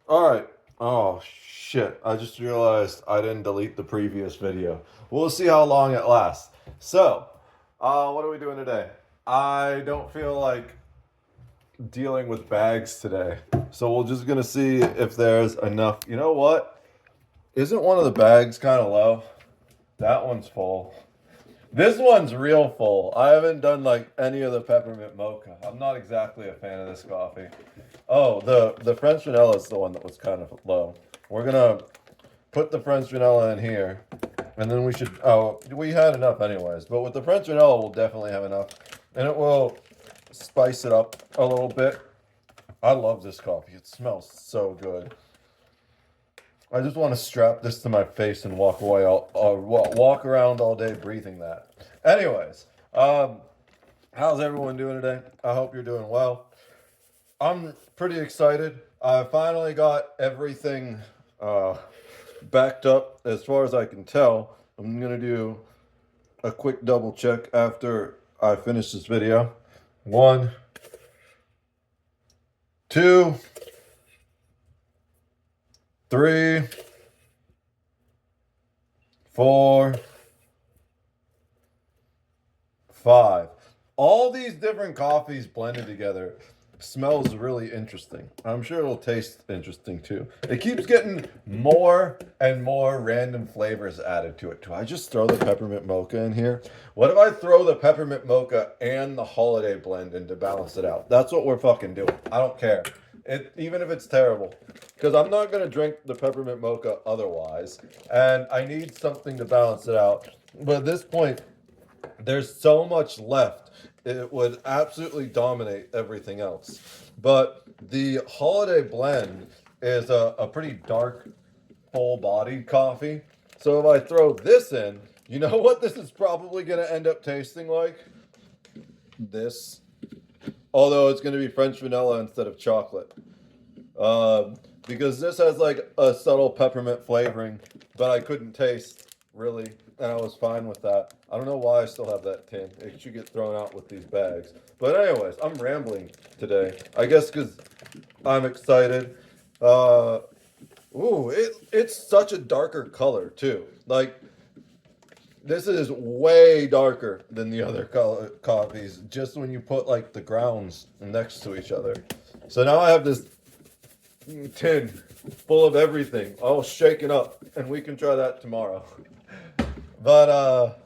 All right. Oh, shit. I just realized I didn't delete the previous video. We'll see how long it lasts. So, what are we doing today? I don't feel like dealing with bags today. So, we're just going to see if there's enough. You know what? Isn't one of the bags kind of low? That one's full. This one's real full. I haven't done like any of the peppermint mocha. I'm not exactly a fan of this coffee. Oh, the French vanilla is the one that was kind of low. We're gonna put the French vanilla in here, and then we should. Oh, we had enough anyways. But with the French vanilla, we'll definitely have enough, and it will spice it up a little bit. I love this coffee. It smells so good. I just want to strap this to my face and walk away, walk around all day breathing that. Anyways, how's everyone doing today? I hope you're doing well. I'm pretty excited. I finally got everything uh, backed up as far as I can tell. I'm gonna do a quick double check after I finish this video. One, two, three, four, five. All these different coffees blended together smells really interesting. I'm sure it'll taste interesting too. It keeps getting more and more random flavors added to it. Do I just throw the peppermint mocha in here? What if I throw the peppermint mocha and the holiday blend in to balance it out? That's what we're fucking doing. I don't care. Even if it's terrible. Because I'm not going to drink the peppermint mocha otherwise. And I need something to balance it out. But at this point, there's so much left. It would absolutely dominate everything else. But the holiday blend is a pretty dark, full bodied coffee. So if I throw this in, you know what this is probably going to end up tasting like? This. Although it's going to be French vanilla instead of chocolate. Because this has like a subtle peppermint flavoring, but I couldn't taste really, and I was fine with that. I don't know why I still have that tin. It should get thrown out with these bags. But anyways, I'm rambling today. I guess because I'm excited. Uh, it's such a darker color too. Like this is way darker than the other color coffees. Just when you put like the grounds next to each other. So now I have this tin full of everything, all shaken up, and we can try that tomorrow. But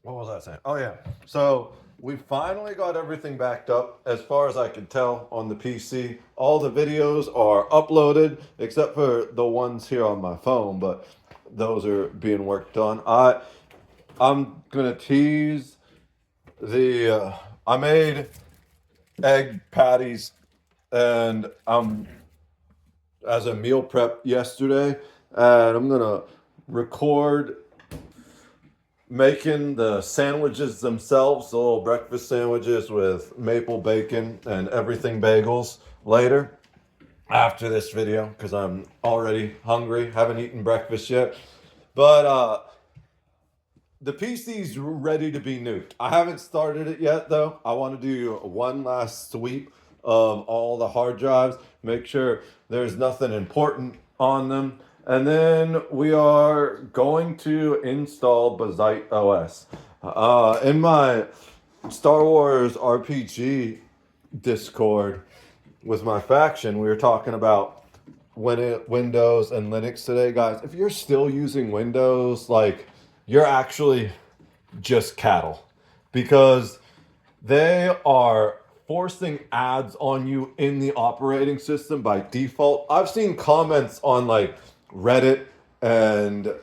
what was I saying? Oh yeah. So we finally got everything backed up as far as I can tell on the PC. All the videos are uploaded except for the ones here on my phone, but those are being worked on. I'm gonna tease the I made egg patties and as a meal prep yesterday, and I'm gonna record making the sandwiches themselves, the little breakfast sandwiches with maple bacon and everything bagels later after this video because I'm already hungry, haven't eaten breakfast yet. But the PC's ready to be nuked. I haven't started it yet though. I want to do one last sweep of all the hard drives, make sure there's nothing important on them. And then we are going to install Bazite OS. In my Star Wars RPG Discord with my faction, we were talking about Windows and Linux today, guys. If you're still using Windows, like you're actually just cattle because they are forcing ads on you in the operating system by default. I've seen comments on like Reddit and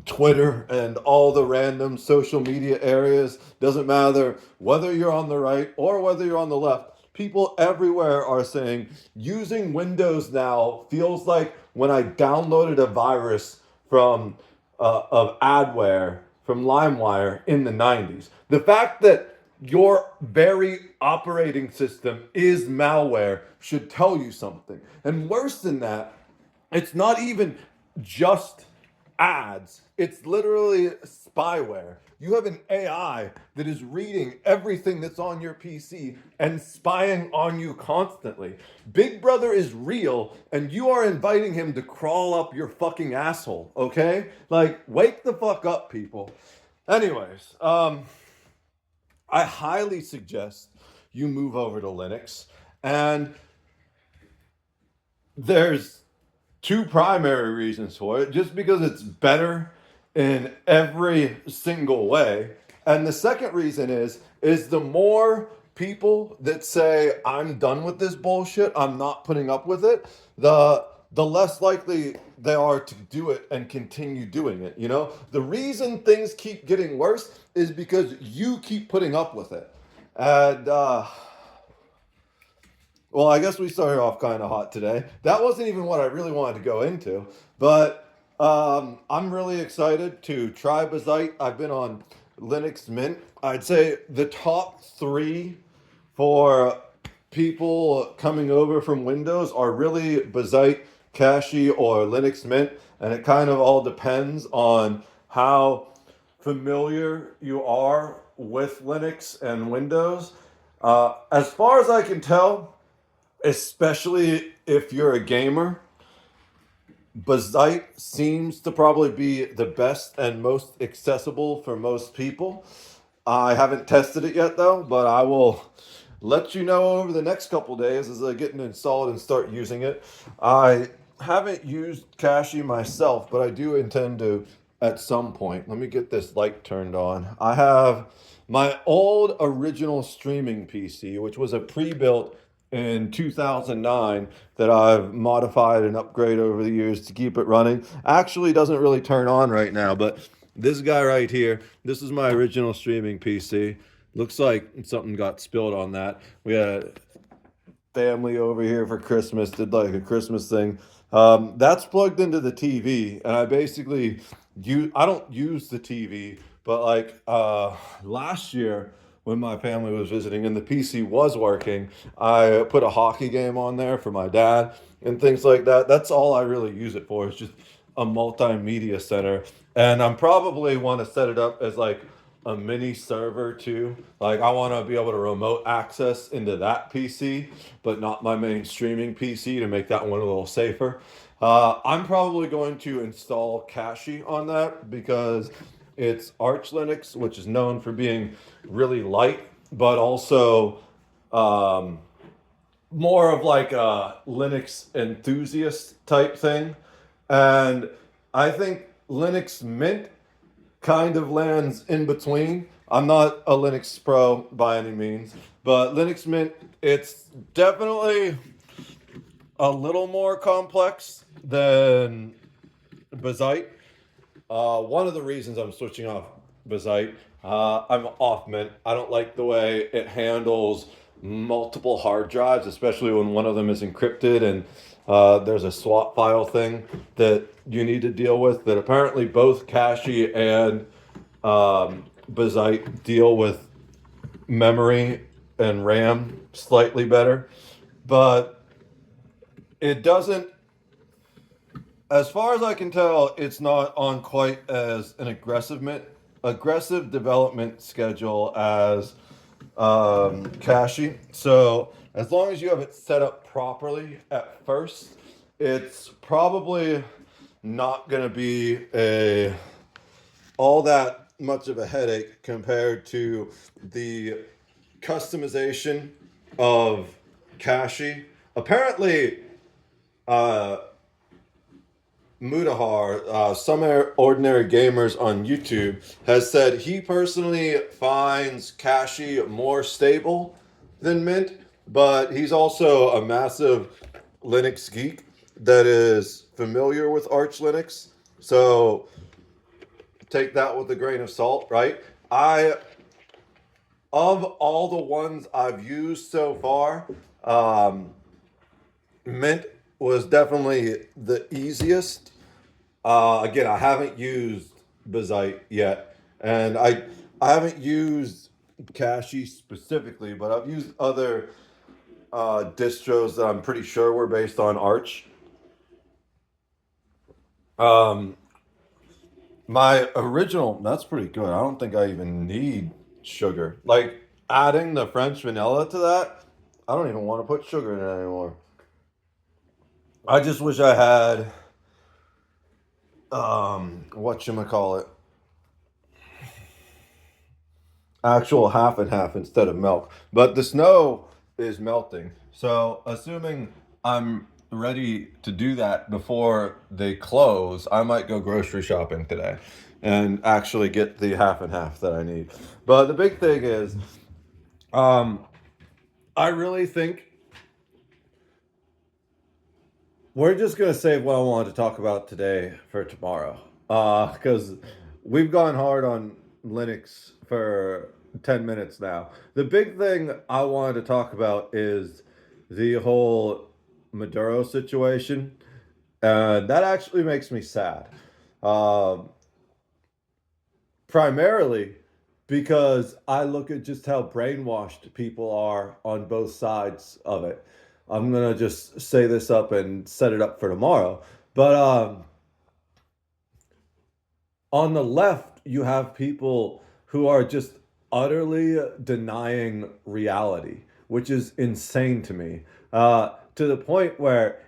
Twitter and all the random social media areas. Doesn't matter whether you're on the right or whether you're on the left. People everywhere are saying using Windows now feels like when I downloaded a virus from of adware from LimeWire in the 90s. The fact that your very operating system is malware should tell you something. And worse than that, it's not even just ads. It's literally spyware. You have an AI that is reading everything that's on your PC and spying on you constantly. Big Brother is real, and you are inviting him to crawl up your fucking asshole, okay? Like, wake the fuck up, people. Anyways, I highly suggest you move over to Linux. And there's two primary reasons for it, just because it's better in every single way. And the second reason is the more people that say I'm done with this bullshit, I'm not putting up with it, the less likely they are to do it and continue doing it. You know, the reason things keep getting worse is because you keep putting up with it. And well, I guess we started off kind of hot today. That wasn't even what I really wanted to go into, but I'm really excited to try Bazite. I've been on Linux Mint. I'd say the top three for people coming over from Windows are really Bazite, Cache, or Linux Mint, and it kind of all depends on how familiar you are with Linux and Windows. As far as I can tell, especially if you're a gamer, Bazite seems to probably be the best and most accessible for most people. I haven't tested it yet though, but I will let you know over the next couple days as I get it installed and start using it. I haven't used Cache myself, but I do intend to at some point. Let me get this light turned on. I have my old original streaming PC, which was a pre-built in 2009 that I've modified and upgraded over the years to keep it running. Actually doesn't really turn on right now, but this guy right here, this is my original streaming PC. Looks like something got spilled on that. We had family over here for Christmas, did like a Christmas thing. That's plugged into the TV, and I basically I don't use the TV, but like last year when my family was visiting and the PC was working, I put a hockey game on there for my dad and things like that. That's all I really use it for. It's just a multimedia center, and I'm probably want to set it up as like a mini server too. Like I want to be able to remote access into that PC, but not my main streaming PC to make that one a little safer. I'm probably going to install Cache on that because it's Arch Linux, which is known for being really light, but also more of like a Linux enthusiast type thing. And I think Linux Mint kind of lands in between. I'm not a Linux pro by any means, but Linux Mint, it's definitely a little more complex than Bazite. One of the reasons I'm switching off Bazite, I'm off Mint. I don't like the way it handles multiple hard drives, especially when one of them is encrypted and there's a swap file thing that you need to deal with that apparently both Cache and Bazite deal with memory and RAM slightly better. But it doesn't, as far as I can tell, it's not on quite as an aggressive development schedule as Cache. So as long as you have it set up properly at first, it's probably not going to be a all that much of a headache compared to the customization of Cache. Apparently, Mudahar, some ordinary gamers on YouTube, has said he personally finds Cache more stable than Mint, but he's also a massive Linux geek that is familiar with Arch Linux. So take that with a grain of salt, right? Of all the ones I've used so far, Mint was definitely the easiest. Again, I haven't used Bazite yet, and I haven't used Cache specifically, but I've used other distros that I'm pretty sure were based on Arch. Um, My original, that's pretty good. I don't think I even need sugar. Like adding the French vanilla to that, I don't even want to put sugar in it anymore. I just wish I had whatchamacallit, actual half and half instead of milk. But the snow is melting. So assuming I'm ready to do that before they close, I might go grocery shopping today and actually get the half and half that I need. But the big thing is, um, I really think we're just gonna save what I wanted to talk about today for tomorrow. Because we've gone hard on Linux for 10 minutes now. The big thing I wanted to talk about is the whole Maduro situation. And that actually makes me sad. Um, Primarily because I look at just how brainwashed people are on both sides of it. I'm gonna just say this up and set it up for tomorrow. But on the left, you have people who are just utterly denying reality, which is insane to me. To the point where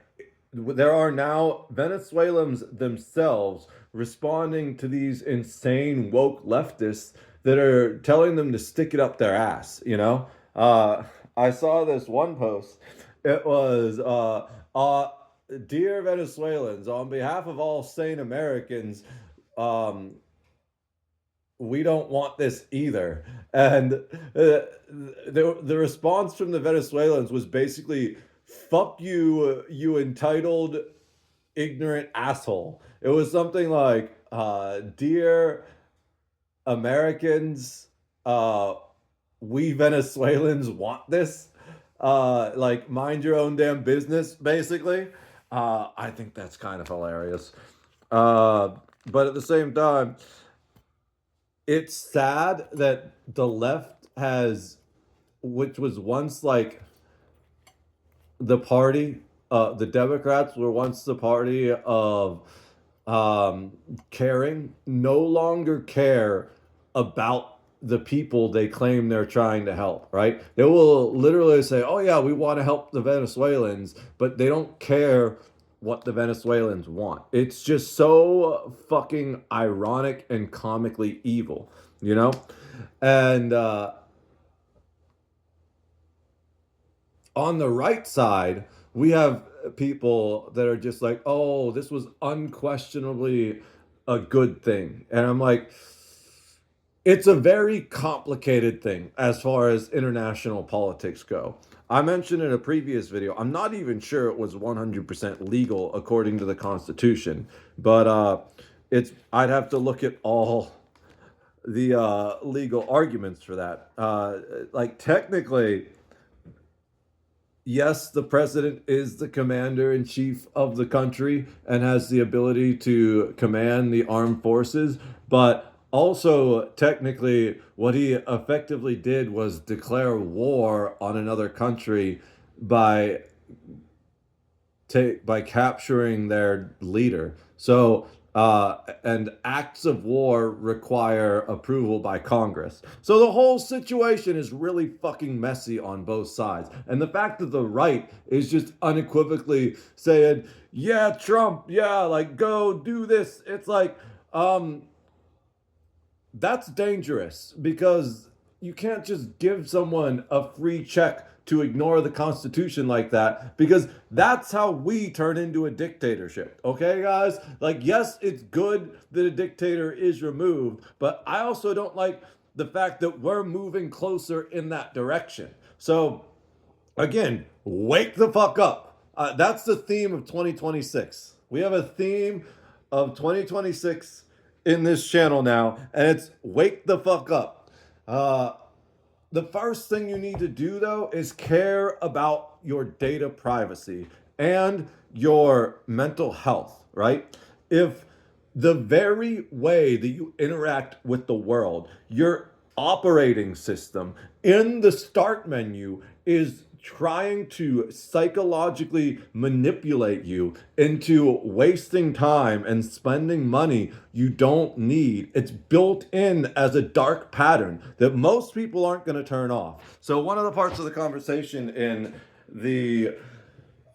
there are now Venezuelans themselves responding to these insane woke leftists that are telling them to stick it up their ass, you know? I saw this one post. It was, Dear Venezuelans, on behalf of all sane Americans, um, we don't want this either. And the response from the Venezuelans was basically, fuck you, you entitled ignorant asshole. It was something like, Dear Americans, uh, we Venezuelans want this. Like, mind your own damn business, basically. I think that's kind of hilarious. Uh, but at the same time, it's sad that the left has, which was once like the party, the Democrats were once the party of caring, no longer care about the people they claim they're trying to help, right? They will literally say, oh, yeah, we want to help the Venezuelans, but they don't care what the Venezuelans want. It's just so fucking ironic and comically evil, you know? And on the right side, we have people that are just like, oh, this was unquestionably a good thing. And I'm like, it's a very complicated thing as far as international politics go. I mentioned in a previous video, I'm not even sure it was 100% legal according to the Constitution, but I'd have to look at all the legal arguments for that. Like technically, yes, the president is the commander in chief of the country and has the ability to command the armed forces, but also technically what he effectively did was declare war on another country by by capturing their leader. So, and acts of war require approval by Congress. So the whole situation is really fucking messy on both sides. And the fact that the right is just unequivocally saying, yeah, Trump, yeah, like go do this. It's like, um, that's dangerous because you can't just give someone a free check to ignore the Constitution like that because that's how we turn into a dictatorship. Okay, guys? Like, yes, it's good that a dictator is removed, but I also don't like the fact that we're moving closer in that direction. So, again, wake the fuck up. That's the theme of 2026. We have a theme of 2026 in this channel now, and it's wake the fuck up. The first thing you need to do, though, is care about your data privacy and your mental health, right? If the very way that you interact with the world, your operating system in the start menu is trying to psychologically manipulate you into wasting time and spending money you don't need. It's built in as a dark pattern that most people aren't going to turn off. So one of the parts of the conversation in the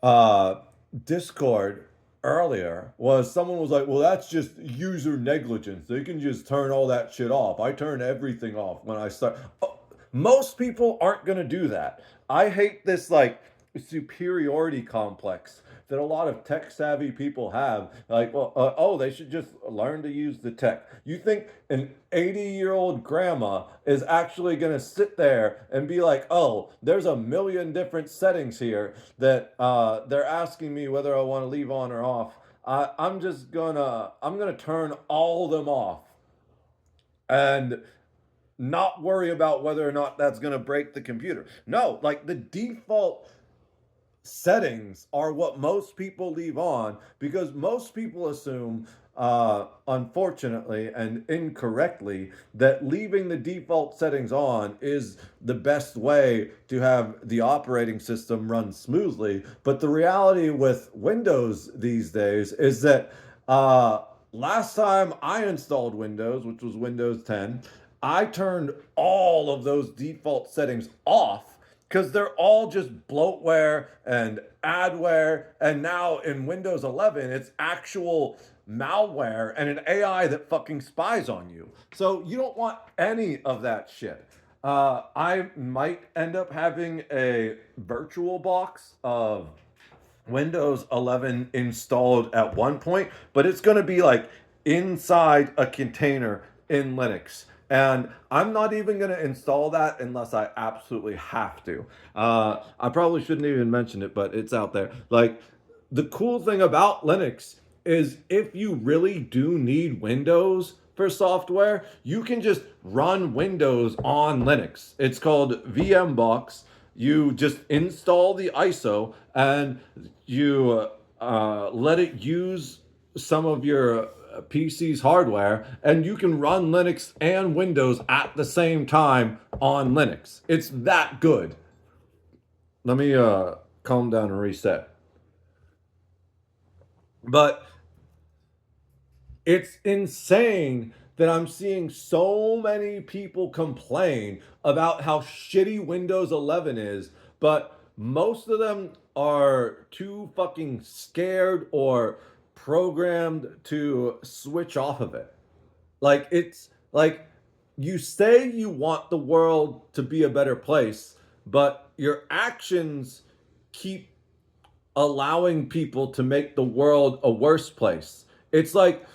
uh, Discord earlier was someone was like, well, that's just user negligence. They can just turn all that shit off. I turn everything off when I start. Oh, most people aren't going to do that. I hate this like superiority complex that a lot of tech savvy people have. Like, well, oh, they should just learn to use the tech. You think an 80-year-old grandma is actually going to sit there and be like, oh, there's a million different settings here that they're asking me whether I want to leave on or off. I'm gonna turn all of them off and not worry about whether or not that's going to break the computer. No, like the default settings are what most people leave on because most people assume, unfortunately and incorrectly, that leaving the default settings on is the best way to have the operating system run smoothly. But the reality with Windows these days is that last time I installed Windows, which was Windows 10, I turned all of those default settings off because they're all just bloatware and adware. And now in Windows 11, it's actual malware and an AI that fucking spies on you. So you don't want any of that shit. I might end up having a virtual box of Windows 11 installed at one point, but it's going to be like inside a container in Linux. And I'm not even going to install that unless I absolutely have to. I probably shouldn't even mention it, but it's out there. Like, the cool thing about Linux is if you really do need Windows for software, you can just run Windows on Linux. It's called VMbox. You just install the ISO and you let it use some of your PC's hardware, and you can run Linux and Windows at the same time on Linux. It's that good. Let me calm down and reset. But it's insane that I'm seeing so many people complain about how shitty Windows 11 is, but most of them are too fucking scared or programmed to switch off of it. Like, it's like you say you want the world to be a better place, but your actions keep allowing people to make the world a worse place. It's like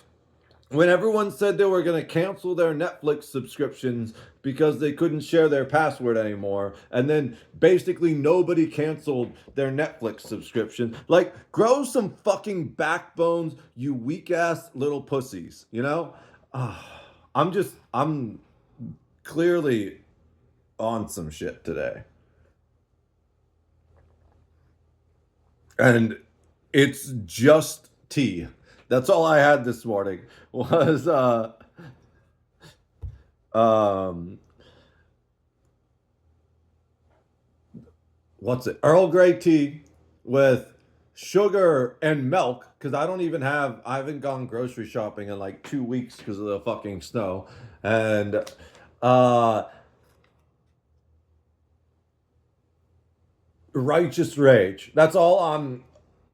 when everyone said they were going to cancel their Netflix subscriptions because they couldn't share their password anymore, and then basically nobody canceled their Netflix subscription. Like, grow some fucking backbones, you weak ass little pussies, you know? I'm clearly on some shit today. And it's just tea. That's all I had this morning was um what's it? Earl Grey tea with sugar and milk because I haven't gone grocery shopping in like 2 weeks because of the fucking snow. And uh righteous rage. That's all I'm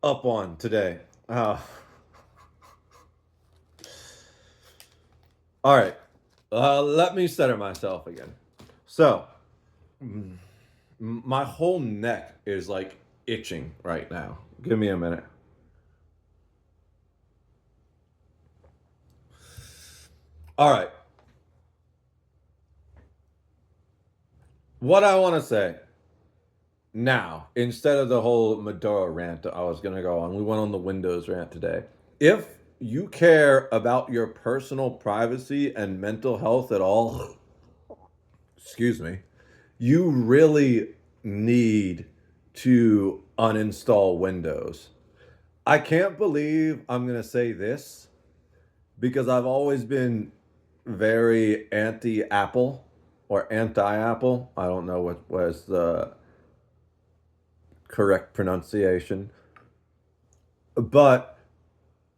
up on today. All right. Let me center myself again. So, my whole neck is like itching right now. Give me a minute. All right. What I want to say now, instead of the whole Maduro rant I was going to go on, we went on the Windows rant today. If you care about your personal privacy and mental health at all, excuse me, you really need to uninstall Windows. I can't believe I'm going to say this because I've always been very anti Apple or anti Apple. I don't know what was the correct pronunciation. But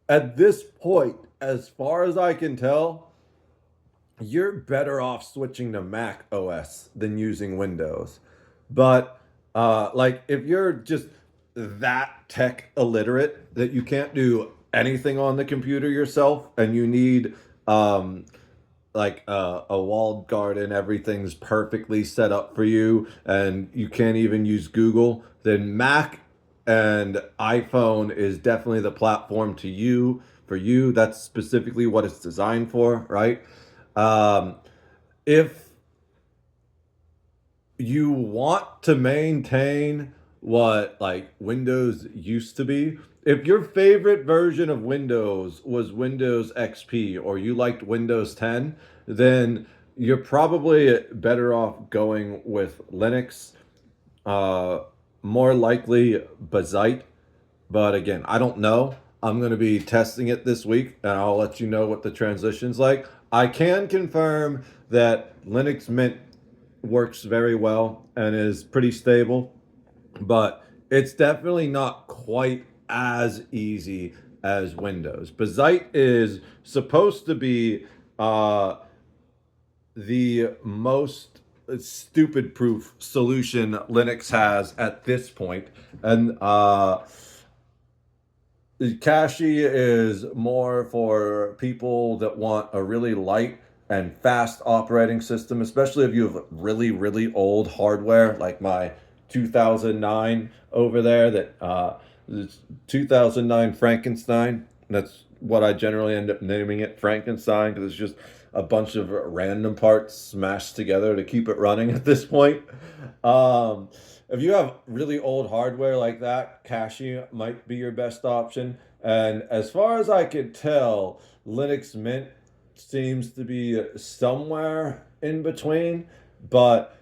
at this point, as far as I can tell, you're better off switching to Mac OS than using Windows. But like if you're just that tech illiterate that you can't do anything on the computer yourself and you need um, like a walled garden, everything's perfectly set up for you, and you can't even use Google, then Mac and iPhone is definitely the platform to you for you. That's specifically what it's designed for, right? Um, if you want to maintain what like Windows used to be, if your favorite version of Windows was Windows XP or you liked Windows 10, then you're probably better off going with Linux. Uh, More likely Bazite, but again, I don't know. I'm going to be testing it this week and I'll let you know what the transition's like. I can confirm that Linux Mint works very well and is pretty stable, but it's definitely not quite as easy as Windows. Bazite is supposed to be the most stupid proof solution Linux has at this point. And Kashi is more for people that want a really light and fast operating system, especially if you have really, really old hardware, like my 2009 over there. That it's 2009 Frankenstein. That's what I generally end up naming it, Frankenstein, because it's just a bunch of random parts smashed together to keep it running at this point. Um, if you have really old hardware like that, Kashi might be your best option. And as far as I could tell, Linux Mint seems to be somewhere in between, but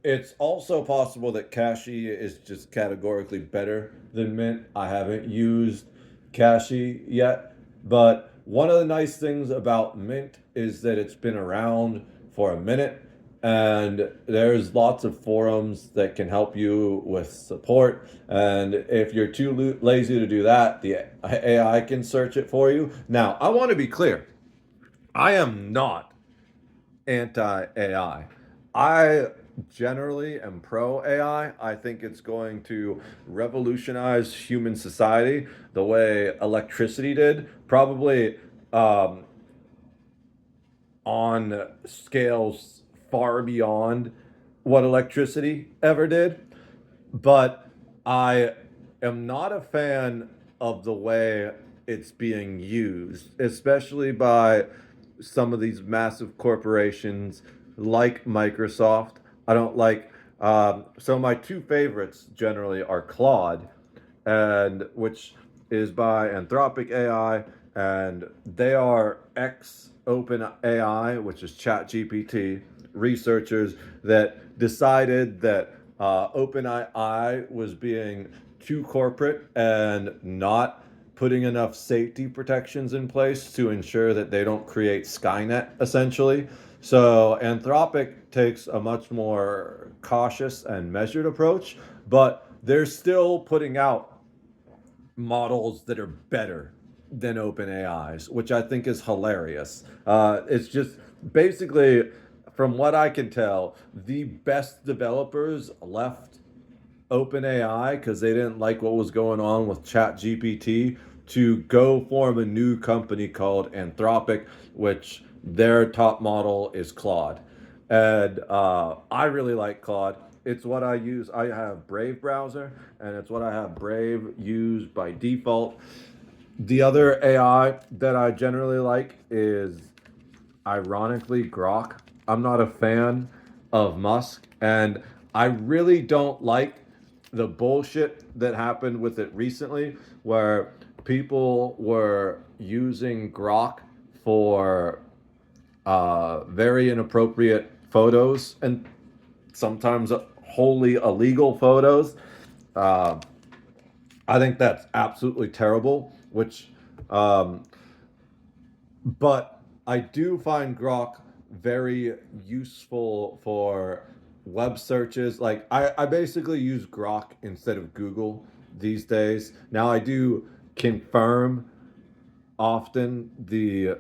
it's also possible that Kashi is just categorically better than Mint. I haven't used Kashi yet, but one of the nice things about Mint is that it's been around for a minute and there's lots of forums that can help you with support. And if you're too lazy to do that, the AI can search it for you. Now, I want to be clear. I am not anti AI. I generally am pro AI. I think it's going to revolutionize human society the way electricity did, probably um, on scales far beyond what electricity ever did. But I am not a fan of the way it's being used, especially by some of these massive corporations like Microsoft. I don't like. So my two favorites generally are Claude, and which is by Anthropic AI, and they are ex Open AI, which is ChatGPT researchers that decided that OpenAI was being too corporate and not putting enough safety protections in place to ensure that they don't create Skynet, essentially. So Anthropic takes a much more cautious and measured approach, but they're still putting out models that are better than OpenAI's, which I think is hilarious. It's just basically, from what I can tell, the best developers left OpenAI because they didn't like what was going on with ChatGPT to go form a new company called Anthropic, which their top model is Claude. And I really like Claude. It's what I use. I have Brave browser, and it's what I have Brave use by default. The other AI that I generally like is ironically Grok. I'm not a fan of Musk, and I really don't like the bullshit that happened with it recently, where people were using Grok for very inappropriate photos and sometimes wholly illegal photos. Uh, I think that's absolutely terrible, which um, but I do find Grok very useful for web searches. Like I basically use Grok instead of Google these days. Now I do confirm often the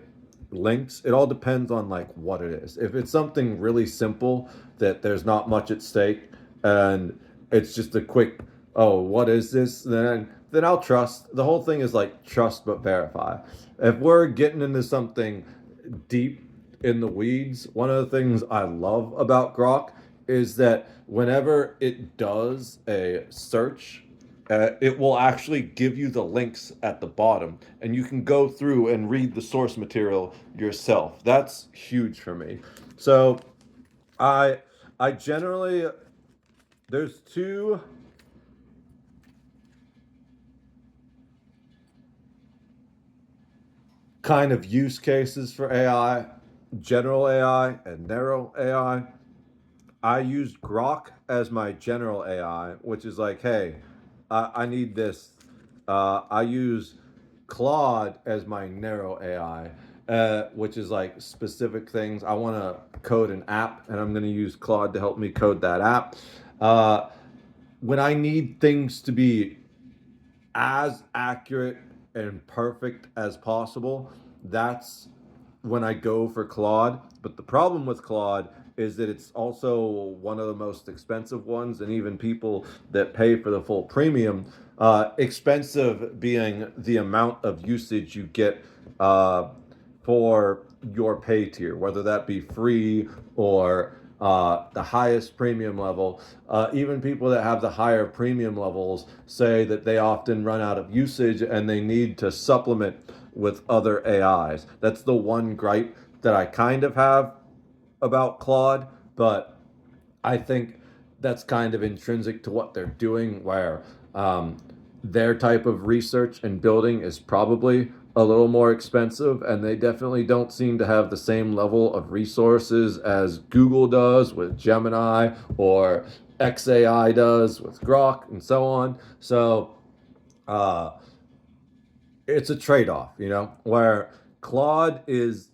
links. It all depends on like what it is. If it's something really simple that there's not much at stake and it's just a quick, oh, what is this? Then I'll trust. The whole thing is like trust but verify. If we're getting into something deep in the weeds, one of the things I love about Grok is that whenever it does a search, it will actually give you the links at the bottom, and you can go through and read the source material yourself. That's huge for me. So, I I generally there's two kind of use cases for AI: general AI and narrow AI. I used Grok as my general AI, which is like, hey, I need this. I use Claude as my narrow AI, which is like specific things. I want to code an app, and I'm going to use Claude to help me code that app. Uh, when I need things to be as accurate and perfect as possible, that's when I go for Claude. But the problem with Claude is that it's also one of the most expensive ones, and even people that pay for the full premium, expensive being the amount of usage you get uh, for your pay tier, whether that be free or the highest premium level. Even people that have the higher premium levels say that they often run out of usage and they need to supplement with other AIs. That's the one gripe that I kind of have about Claude, but I think that's kind of intrinsic to what they're doing, where um, their type of research and building is probably a little more expensive, and they definitely don't seem to have the same level of resources as Google does with Gemini or XAI does with Grok and so on. So uh, it's a trade off, where Claude is,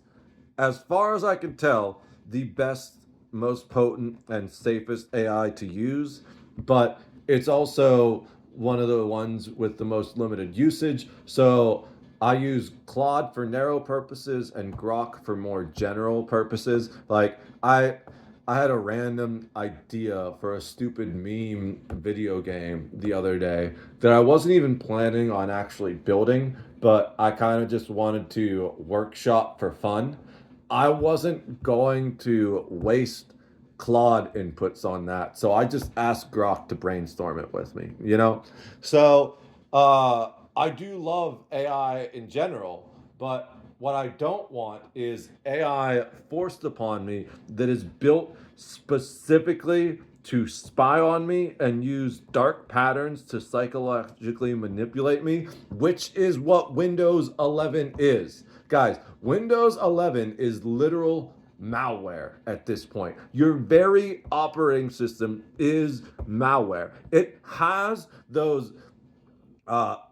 as far as I can tell, the best, most potent, and safest AI to use, but it's also one of the ones with the most limited usage. So I use Claude for narrow purposes and Grok for more general purposes. Like I had a random idea for a stupid meme video game the other day that I wasn't even planning on actually building, but I kind of just wanted to workshop for fun. I wasn't going to waste Claude inputs on that. So I just asked Grok to brainstorm it with me. So I do love AI in general, but what I don't want is AI forced upon me that is built specifically to spy on me and use dark patterns to psychologically manipulate me, which is what Windows 11 is. Guys, Windows 11 is literal malware at this point. Your very operating system is malware. It has those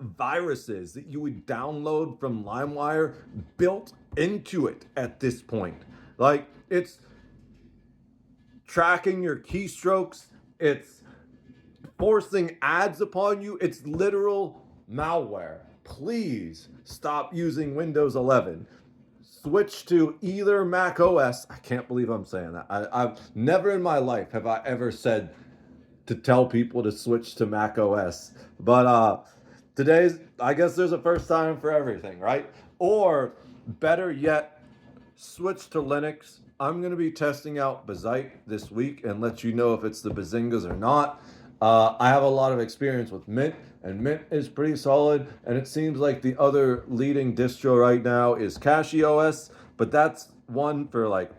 viruses that you would download from LimeWire built into it at this point. Like, it's tracking your keystrokes, it's forcing ads upon you. It's literal malware. Please stop using Windows 11. Switch to either Mac OS. I can't believe I'm saying that. I've never in my life have I ever said to tell people to switch to Mac OS. But today's, I guess there's a first time for everything, right? Or better yet, switch to Linux. I'm going to be testing out Bazite this week and let you know if it's the Bazingas or not. I have a lot of experience with Mint, and Mint is pretty solid. And it seems like the other leading distro right now is CachyOS, but that's one for like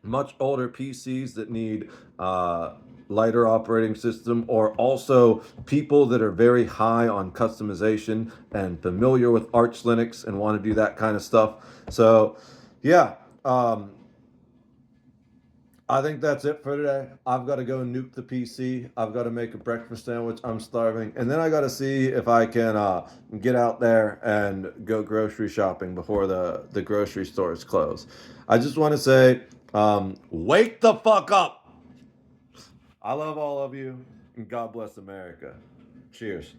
much older PCs that need lighter operating system, or also people that are very high on customization and familiar with Arch Linux and want to do that kind of stuff. So, yeah. I think that's it for today. I've got to go nuke the PC. I've got to make a breakfast sandwich. I'm starving. And then I got to see if I can get out there and go grocery shopping before the grocery stores close. I just want to say, wake the fuck up. I love all of you, and God bless America. Cheers.